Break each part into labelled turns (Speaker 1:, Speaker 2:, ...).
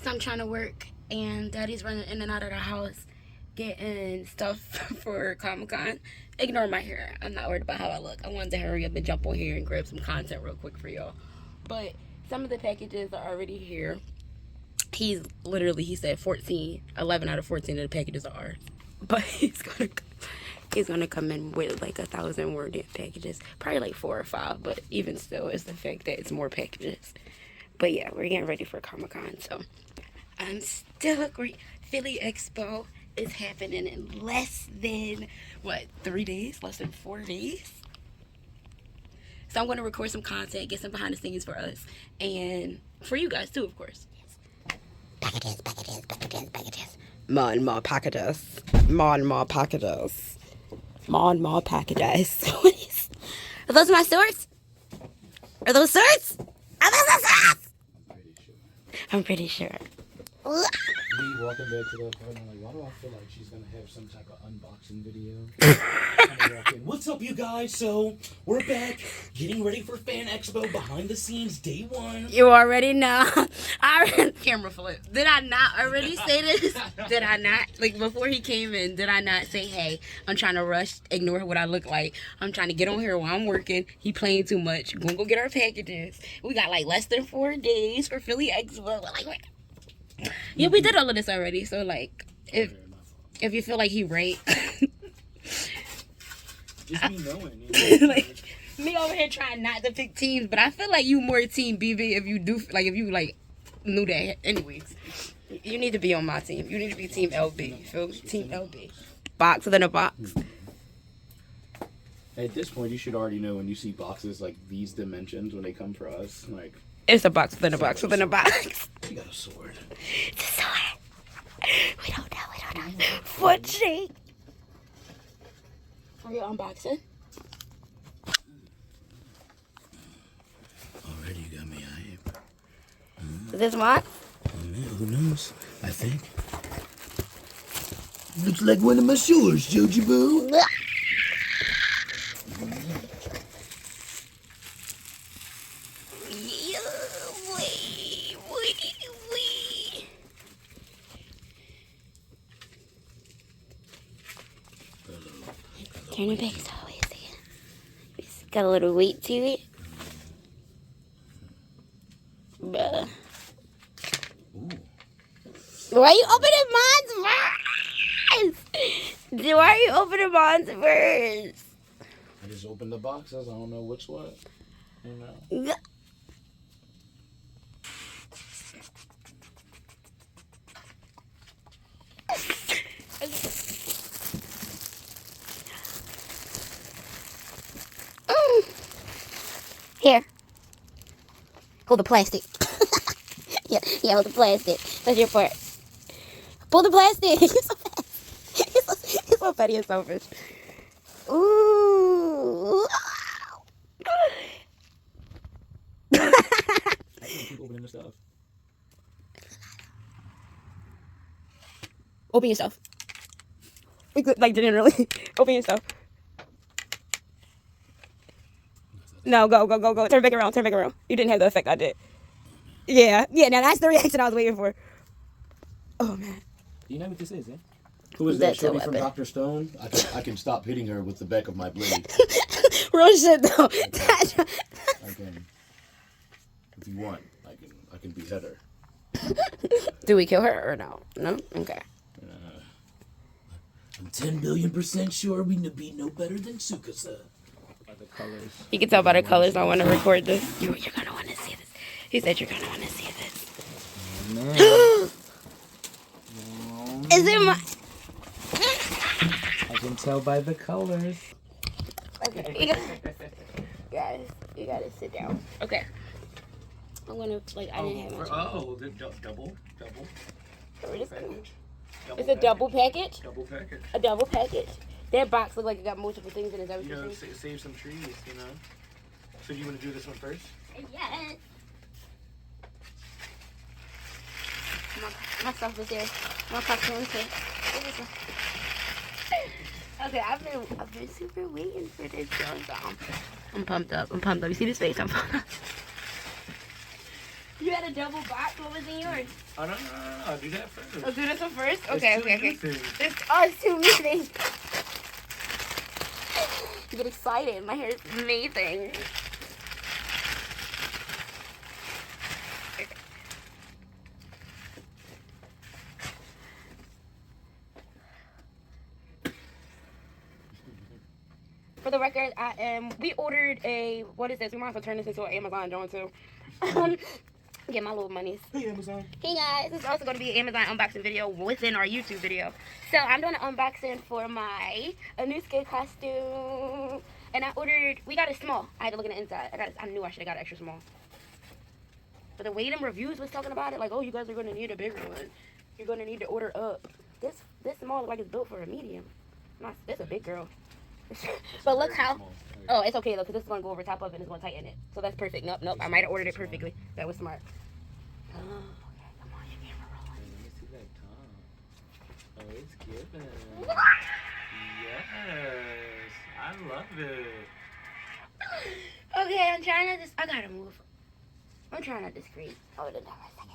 Speaker 1: So I'm trying to work, and Daddy's running in and out of the house, getting stuff for Comic-Con. Ignore my hair. I'm not worried about how I look. I wanted to hurry up and jump on here and grab some content real quick for y'all. But some of the packages are already here. He said 11 out of 14 of the packages are ours. But he's gonna come in with like 1,000 word packages. Probably like 4 or 5, but even still, it's the fact that it's more packages. But yeah, we're getting ready for Comic-Con, so I'm still agree. Philly Expo is happening in less than, 3 days? Less than 4 days? So I'm going to record some content, get some behind the scenes for us, and for you guys too, of course. Packages. More and more packages. Are those my swords? Are those swords? I'm pretty sure.
Speaker 2: Me walking back to the apartment, I'm like, why do I feel like she's gonna have some type of unboxing video? What's up, you guys? So we're back, getting ready for Fan Expo, behind the scenes, day 1.
Speaker 1: You already know. Camera flip. Did I not already say this? Did I not? Like, before he came in, did I not say, hey, I'm trying to rush, ignore what I look like. I'm trying to get on here while I'm working. He playing too much. Gonna go get our packages. We got like less than 4 days for Philly Expo. Like, yeah, we did all of this already. So, like, if you feel like he right.
Speaker 2: Just me knowing.
Speaker 1: Like, me over here trying not to pick teams, but I feel like you more team BB if you knew that. Anyways, you need to be on my team. You need to be team LB. Feel me? Team LB. Box within a box.
Speaker 2: At this point, you should already know when you see boxes like these dimensions when they come for us. Like,
Speaker 1: it's a box within a box within a box.
Speaker 2: You got a sword.
Speaker 1: It's a sword. We don't know. Foot shake. Are you unboxing?
Speaker 2: Already you got me hype.
Speaker 1: Is this mine?
Speaker 2: Who knows? I think. Looks like one of my swords, Joji Boo.
Speaker 1: Turn it back so always again. It's got a little weight to it. Bruh. Why are you opening mine first? Why are you opening mine first?
Speaker 2: I just opened the boxes. I don't know which one. You know.
Speaker 1: Here. Hold the plastic. yeah, hold the plastic. That's your part. Pull the plastic. You're so fast. You're so petty and selfish. Ooh.
Speaker 2: I can't keep opening the stuff.
Speaker 1: Open yourself. Like, generally. Open yourself. No, go. Turn back around. You didn't have the effect I did. Yeah, now that's the reaction I was waiting for. Oh, man.
Speaker 2: You know what this is, eh? Who is that shorty from Dr. Stone? I can stop hitting her with the back of my blade.
Speaker 1: Real shit, though.
Speaker 2: I can, if you want, I can behead her.
Speaker 1: Do we kill her or no? No? Okay.
Speaker 2: I'm 10 billion% sure we'd be no better than Tsukasa. The colors.
Speaker 1: You can tell by the colors I want to record this. You're going to want to see this. He said you're going to want to see this. Is it my...
Speaker 2: I can tell by the colors.
Speaker 1: Okay. Guys, you got to sit down. Okay. I'm going to, I didn't have much.
Speaker 2: Oh, the double.
Speaker 1: It's a double package?
Speaker 2: Double package.
Speaker 1: A double package. That box looked like it got multiple things in it. Is that what you're saying?
Speaker 2: Save some trees, you know. So you want to do this one first?
Speaker 1: Yes. My stuff is here. My popcorn too. Okay, I've been super waiting for this, y'all. I'm pumped up. You see this face? I'm pumped up. You had a double box. What was in yours?
Speaker 2: Oh, no. I'll do that first.
Speaker 1: I'll do this one first?
Speaker 2: It's
Speaker 1: Okay. It's too many. You get excited. My hair is amazing. For the record, we ordered what is this? We might as well turn this into an Amazon joint too. Get my little monies.
Speaker 2: Hey, Amazon.
Speaker 1: Hey guys, this is also going to be an Amazon unboxing video within our YouTube video. So I'm doing an unboxing for my Anuska costume. And we got it small. I had to look in the inside. I knew I should have got it extra small. But the way them reviews was talking about it, like, oh, you guys are going to need a bigger one. You're going to need to order up. This small looks like it's built for a medium. It's a big girl. But look how... Oh, it's okay though, because this is going to go over top of it and it's going to tighten it. So that's perfect. Nope. I might have ordered it perfectly. That was smart. Oh, okay. Come on, your camera rolling.
Speaker 2: Let me see that top. Oh, it's giving. Yes. I love it.
Speaker 1: Okay, I'm trying not to... I got to move. I'm trying not to scream. Oh, the number second.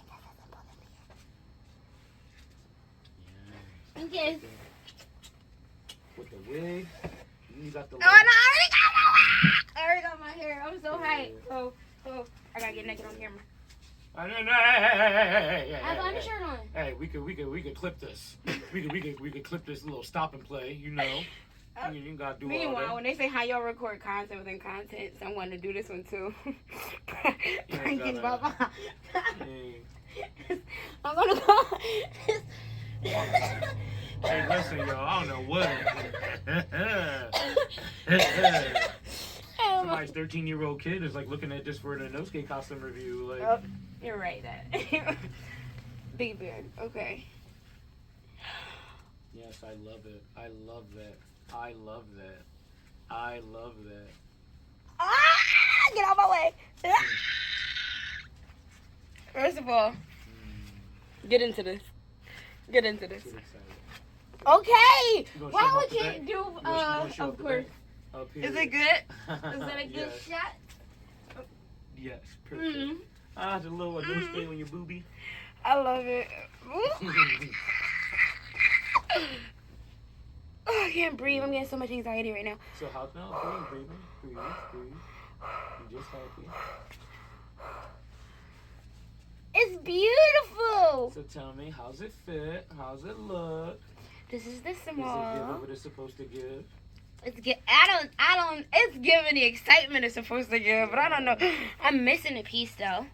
Speaker 2: Yes.
Speaker 1: Okay.
Speaker 2: With the wig. You got the...
Speaker 1: Oh, no, I already got my hair. I'm so hyped. Oh, I gotta get naked on camera.
Speaker 2: Hey,
Speaker 1: I have an undershirt on.
Speaker 2: Hey, we could clip this. We could clip this little stop and play. You know, you gotta do all
Speaker 1: Meanwhile,
Speaker 2: that.
Speaker 1: when they say how y'all record content within content, someone to do this one too. Pranking Baba. I'm gonna go.
Speaker 2: Hey, listen, y'all. I don't know what. Somebody's 13-year-old kid is like looking at this for an Inosuke costume review. Like,
Speaker 1: oh, you're right. That big beard. Okay.
Speaker 2: Yes, I love it. I love that.
Speaker 1: Ah! Get out of my way. First of all, get into this.
Speaker 2: Get excited.
Speaker 1: Okay.
Speaker 2: You gonna
Speaker 1: Why
Speaker 2: show
Speaker 1: we
Speaker 2: up the
Speaker 1: can't
Speaker 2: back?
Speaker 1: do?
Speaker 2: You gonna show
Speaker 1: Of
Speaker 2: up the
Speaker 1: course.
Speaker 2: back? Up here.
Speaker 1: Is it good? Is that a good
Speaker 2: Yes.
Speaker 1: shot?
Speaker 2: Yes, perfect.
Speaker 1: Mm.
Speaker 2: It's a little Inosuke on your boobie.
Speaker 1: I love it. Oh, I can't breathe. I'm getting so much anxiety right now.
Speaker 2: So how now? Breathe. You just happy.
Speaker 1: It's beautiful.
Speaker 2: So tell me, how's it fit? How's it look?
Speaker 1: This is the
Speaker 2: Does it give
Speaker 1: small.
Speaker 2: what it's supposed to give?
Speaker 1: It's it's giving the excitement it's supposed to give, but I don't know. I'm missing a piece though.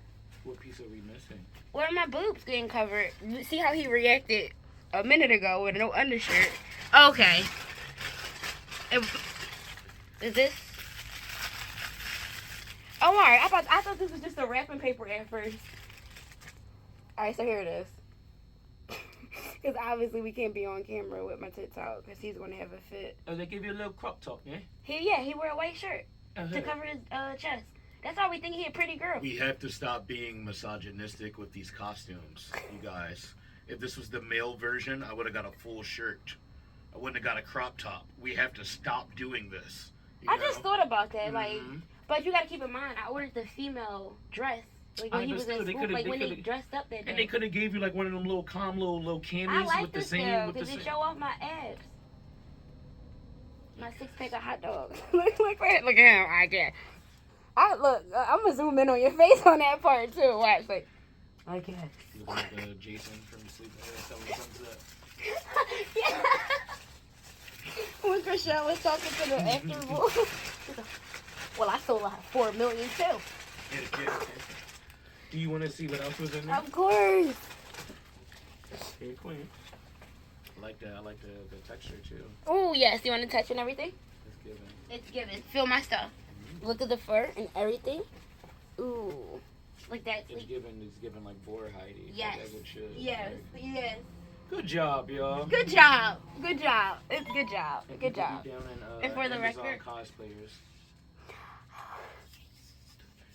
Speaker 2: What piece are we missing?
Speaker 1: Where are my boobs getting covered? See how he reacted a minute ago with no undershirt. Okay. Is this? Oh, alright. I thought this was just a wrapping paper at first. Alright, so here it is. Because obviously we can't be on camera with my tits out because he's going to have a fit.
Speaker 2: Oh, they give you a little crop top, yeah?
Speaker 1: He wear a white shirt to cover his chest. That's why we think he a pretty girl.
Speaker 2: We have to stop being misogynistic with these costumes, you guys. If this was the male version, I would have got a full shirt. I wouldn't have got a crop top. We have to stop doing this.
Speaker 1: I just thought about that, like,
Speaker 2: Mhm.
Speaker 1: but you got to keep in mind, I ordered the female dress. Like when he was in school, like when he dressed up that day.
Speaker 2: And they could have gave you like one of them little little
Speaker 1: I
Speaker 2: camis
Speaker 1: like
Speaker 2: with the
Speaker 1: this
Speaker 2: same.
Speaker 1: though,
Speaker 2: With the
Speaker 1: because
Speaker 2: same.
Speaker 1: it show off my abs. My 6-pack of hot dogs. look at him. I can't. I'm gonna zoom in on your face on that part too. Watch, like, I guess.
Speaker 2: You look like Jason from Sleep.
Speaker 1: Yeah. When Chriselle was talking to the after well, I sold like 4 million too.
Speaker 2: Do you want to see what else was in there?
Speaker 1: Of course.
Speaker 2: Hey, queen. I like that. I like the texture too.
Speaker 1: Oh yes, you want to touch and everything?
Speaker 2: It's given.
Speaker 1: It's given. Feel my stuff. Look at the fur and everything. Ooh, like that.
Speaker 2: It's given like boar hidey.
Speaker 1: Yes.
Speaker 2: Like as it should.
Speaker 1: Yes.
Speaker 2: Like,
Speaker 1: Yes.
Speaker 2: good job, y'all.
Speaker 1: Good job. Good job. It's good job.
Speaker 2: And
Speaker 1: Good
Speaker 2: people
Speaker 1: job.
Speaker 2: be down in,
Speaker 1: And for the
Speaker 2: Amazon
Speaker 1: record-
Speaker 2: cosplayers.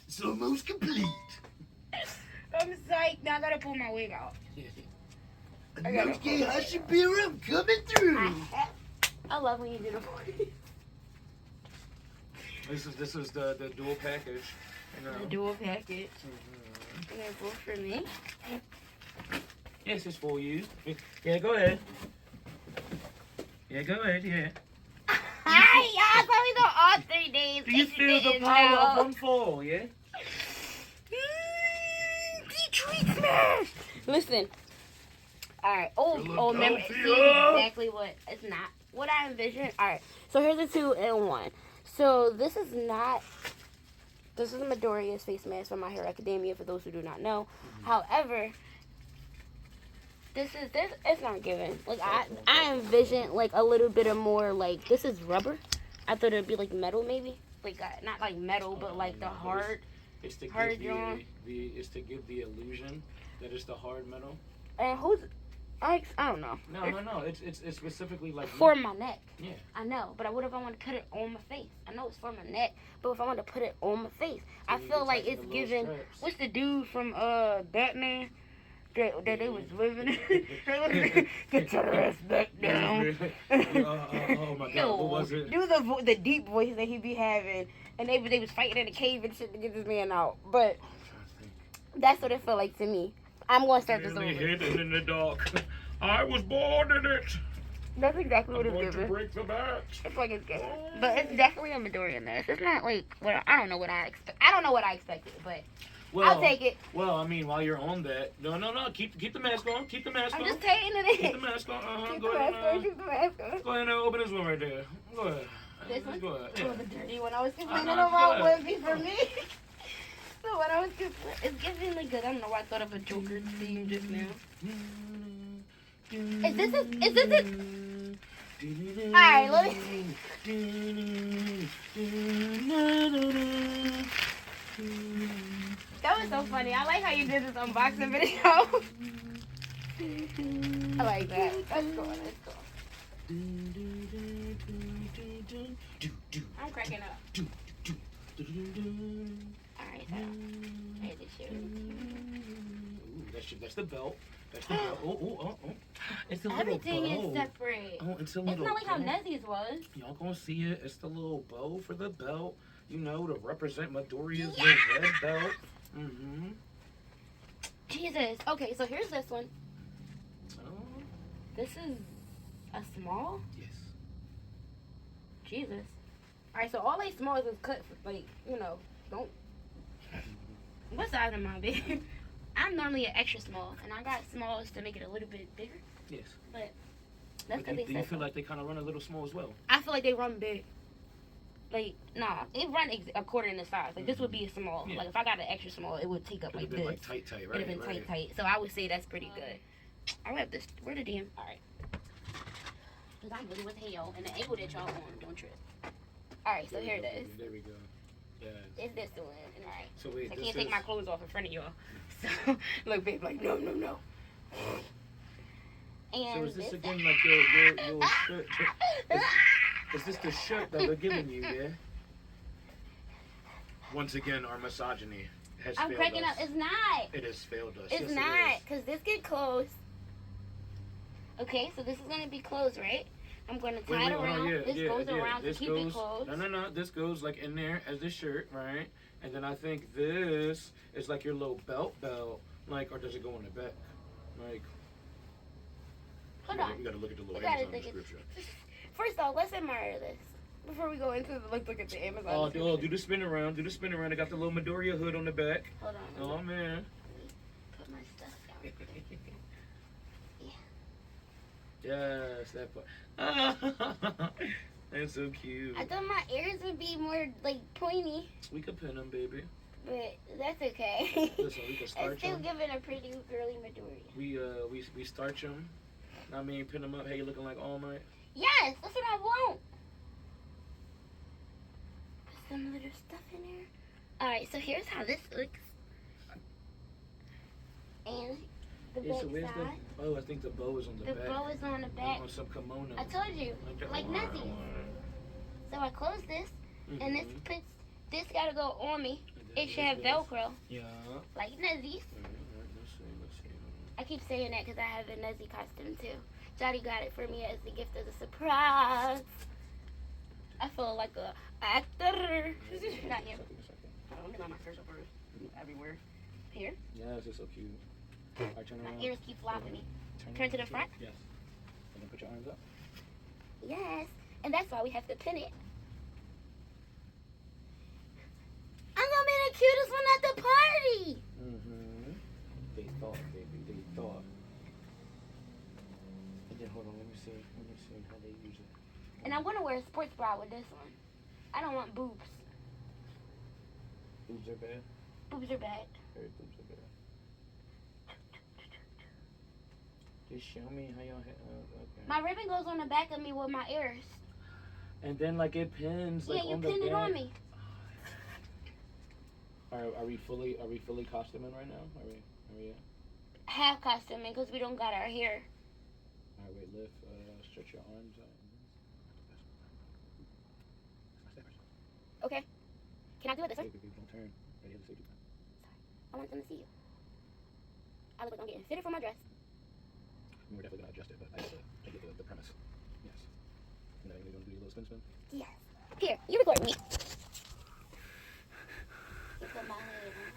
Speaker 2: It's almost complete.
Speaker 1: I'm psyched. Now I gotta pull my wig out.
Speaker 2: Okay, Hashibira, I'm coming through.
Speaker 1: I love when you do the voice.
Speaker 2: This is the dual package. You know.
Speaker 1: The dual package. And then both for me.
Speaker 2: Yes, it's for you. Yeah, go ahead. Yeah, go ahead, yeah.
Speaker 1: Hi, y'all. So we go all 3 days.
Speaker 2: Do you feel the power of one fall, yeah?
Speaker 1: Detroit smash! Listen. Alright. Oh, remember. See exactly what. It's not what I envisioned. Alright. So here's a 2-in-1. So this is not. This is a Midoriya's face mask from My Hero Academia, for those who do not know. However, this. It's not given. Like I envisioned like a little bit of more like this is rubber. I thought it'd be like metal maybe, like not like metal, but like the hard.
Speaker 2: It's to
Speaker 1: hard
Speaker 2: give
Speaker 1: drawn.
Speaker 2: it's to give the illusion that it's the hard metal.
Speaker 1: And who's? I don't know.
Speaker 2: No. It's specifically like
Speaker 1: for my neck.
Speaker 2: Yeah.
Speaker 1: I know, but what if I want to put it on my face? I know it's for my neck, but if I want to put it on my face, I feel like it's giving. What's the dude from Batman? That they was living in. Get your ass back down.
Speaker 2: Oh my God, what was it?
Speaker 1: Do the deep voice that he be having, and they was fighting in the cave and shit to get this man out. But that's what it felt like to me. I'm gonna start this over.
Speaker 2: Hidden in the dark. I was born in it.
Speaker 1: That's exactly what
Speaker 2: I'm
Speaker 1: it's
Speaker 2: going
Speaker 1: giving.
Speaker 2: to break the match.
Speaker 1: It's like it's good, but it's definitely a Midoriya mask. It's not like I don't know what I expect. I don't know what I expected, but. Well, I'll take it.
Speaker 2: Well, I mean, while you're on that, no. Keep the mask on. Keep the mask on.
Speaker 1: I'm just taking it in.
Speaker 2: Keep the mask on.
Speaker 1: Keep the mask on. Keep the mask on.
Speaker 2: Go ahead and open this one right there. Go ahead.
Speaker 1: This one?
Speaker 2: Go ahead.
Speaker 1: Oh, the dirty one. I was complaining about would be for me. So what I was it's giving like good. I don't know why I thought of a Joker theme just now. Is this it? Alright, let me. That was so funny. I like how you did this unboxing video. I like that. That's cool. I'm cracking up. Alright, so here's the shoe.
Speaker 2: That's the belt. That's the belt. Oh. It's a little
Speaker 1: Everything
Speaker 2: bow.
Speaker 1: is separate.
Speaker 2: Oh, it's a
Speaker 1: It's
Speaker 2: little
Speaker 1: not like how
Speaker 2: bow.
Speaker 1: Nezzy's was.
Speaker 2: Y'all gonna see it. It's the little bow for the belt. You know, to represent Midoriya's little red belt. Mm-hmm.
Speaker 1: Jesus. Okay, so here's this one.
Speaker 2: Oh.
Speaker 1: This is a small?
Speaker 2: Yes.
Speaker 1: Jesus. Alright, so all they smalls is cut for, like, don't. What size am I, big? I'm normally an extra small, and I got smalls to make it a little bit bigger.
Speaker 2: Yes.
Speaker 1: But that's because
Speaker 2: Do you feel like they kind of run a little small as well?
Speaker 1: I feel like they run big. Like, nah, it run according to size. Like, this would be a small.
Speaker 2: Yeah.
Speaker 1: Like, if I got an extra small, it would take up like
Speaker 2: It'd
Speaker 1: this.
Speaker 2: been like tight, right?
Speaker 1: It'd have been tight. So I would say that's pretty good. I have this. Where the DM? All right. Because I'm really with hell, and the angle that y'all on, don't trip. All right, so here it is.
Speaker 2: There we go. Yeah.
Speaker 1: It's this one. All right.
Speaker 2: So wait,
Speaker 1: I can't take my clothes off in front of y'all. So, look, babe, like, no. And
Speaker 2: so is this again like your shirt? Is this the shirt that we're giving you, yeah? Once again, our misogyny has failed us.
Speaker 1: I'm cracking up. It's not.
Speaker 2: It has failed us.
Speaker 1: It's
Speaker 2: yes,
Speaker 1: not, because this get closed. Okay, so this is going to be closed, right? I'm going to tie it around. This goes around to keep it closed.
Speaker 2: No. This goes like in there as this shirt, right? And then I think this is like your little belt. Like, or does it go in the back? Like,
Speaker 1: hold on.
Speaker 2: You got to look at the little
Speaker 1: Amazon
Speaker 2: description.
Speaker 1: First off, let's admire this. Before we go into look at the Amazon.
Speaker 2: Oh, do the spin around. I got the little Midoriya hood on the back.
Speaker 1: Hold on.
Speaker 2: Oh, man.
Speaker 1: Put my stuff down. Yeah.
Speaker 2: Yes, that part. That's so cute.
Speaker 1: I thought my ears would be more like pointy.
Speaker 2: We could pin them, baby.
Speaker 1: But that's okay.
Speaker 2: Listen, we can starch
Speaker 1: it's still
Speaker 2: them.
Speaker 1: giving a pretty girly Midoriya.
Speaker 2: We starch them. I mean, pin them up. Hey, you looking like All Might?
Speaker 1: Yes, that's what I want. Put some little stuff in there. Alright, so here's how this looks. And the back side.
Speaker 2: I think the bow is on the back.
Speaker 1: The bow is on the back.
Speaker 2: On some kimono.
Speaker 1: I told you, like Nezzy. So I close this, and this gotta go on me. It should have Velcro.
Speaker 2: Yeah.
Speaker 1: Like Nezzy's.
Speaker 2: Let's see.
Speaker 1: I keep saying that because I have a Nezzy costume too. Johnny got it for me as the gift as a surprise. I feel like a actor. Not yet. Let me let my cursor first. Everywhere. here.
Speaker 2: Yes, it's so cute. Alright, turn around.
Speaker 1: My ears keep flopping me. Turn to the front?
Speaker 2: Yes. And then put your arms up.
Speaker 1: Yes. And that's why we have to pin it. I'm gonna be the cutest one at the party.
Speaker 2: Mm-hmm. They thought, baby. They thought. And then hold on, let me see how they use it.
Speaker 1: And I want to wear a sports bra with this one. I don't want boobs.
Speaker 2: Boobs are bad?
Speaker 1: Boobs are bad.
Speaker 2: Very boobs are bad. Just show me how y'all hit. Okay.
Speaker 1: My ribbon goes on the back of me with my ears.
Speaker 2: And then like it pins like
Speaker 1: yeah, you
Speaker 2: on the
Speaker 1: pinned it
Speaker 2: back.
Speaker 1: on me.
Speaker 2: Are we fully costuming right now? Are we
Speaker 1: Half costuming because we don't got our hair.
Speaker 2: Alright, wait, lift, stretch your arms out.
Speaker 1: Okay. Can I do it this way?
Speaker 2: Baby, don't turn. Ready, have the safety pin.
Speaker 1: I want them to see you. I look like I'm getting fitted for my dress.
Speaker 2: We're definitely gonna adjust it, but I get the premise. Yes. And then you're gonna do your little spin.
Speaker 1: Yes. Here, you record me. You put my head on.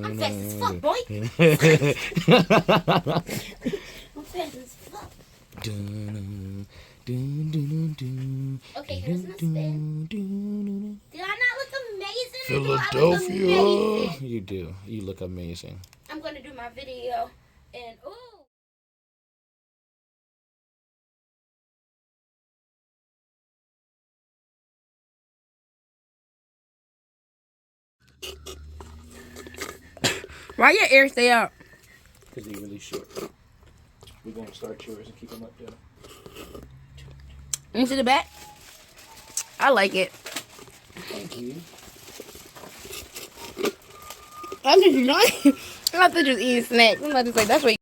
Speaker 1: I'm fast as fuck, boy. I'm fast as fuck. Okay, here's my spin. Did I not look amazing?
Speaker 2: Philadelphia. You do. You look amazing.
Speaker 1: I'm going to do my video and ooh. Why your ears stay up?
Speaker 2: Because they're really short. We're going to start yours and keep them up there.
Speaker 1: Into the back? I like it.
Speaker 2: Thank you.
Speaker 1: I'm just not. I'm not just eating snacks. I'm not just like, that's what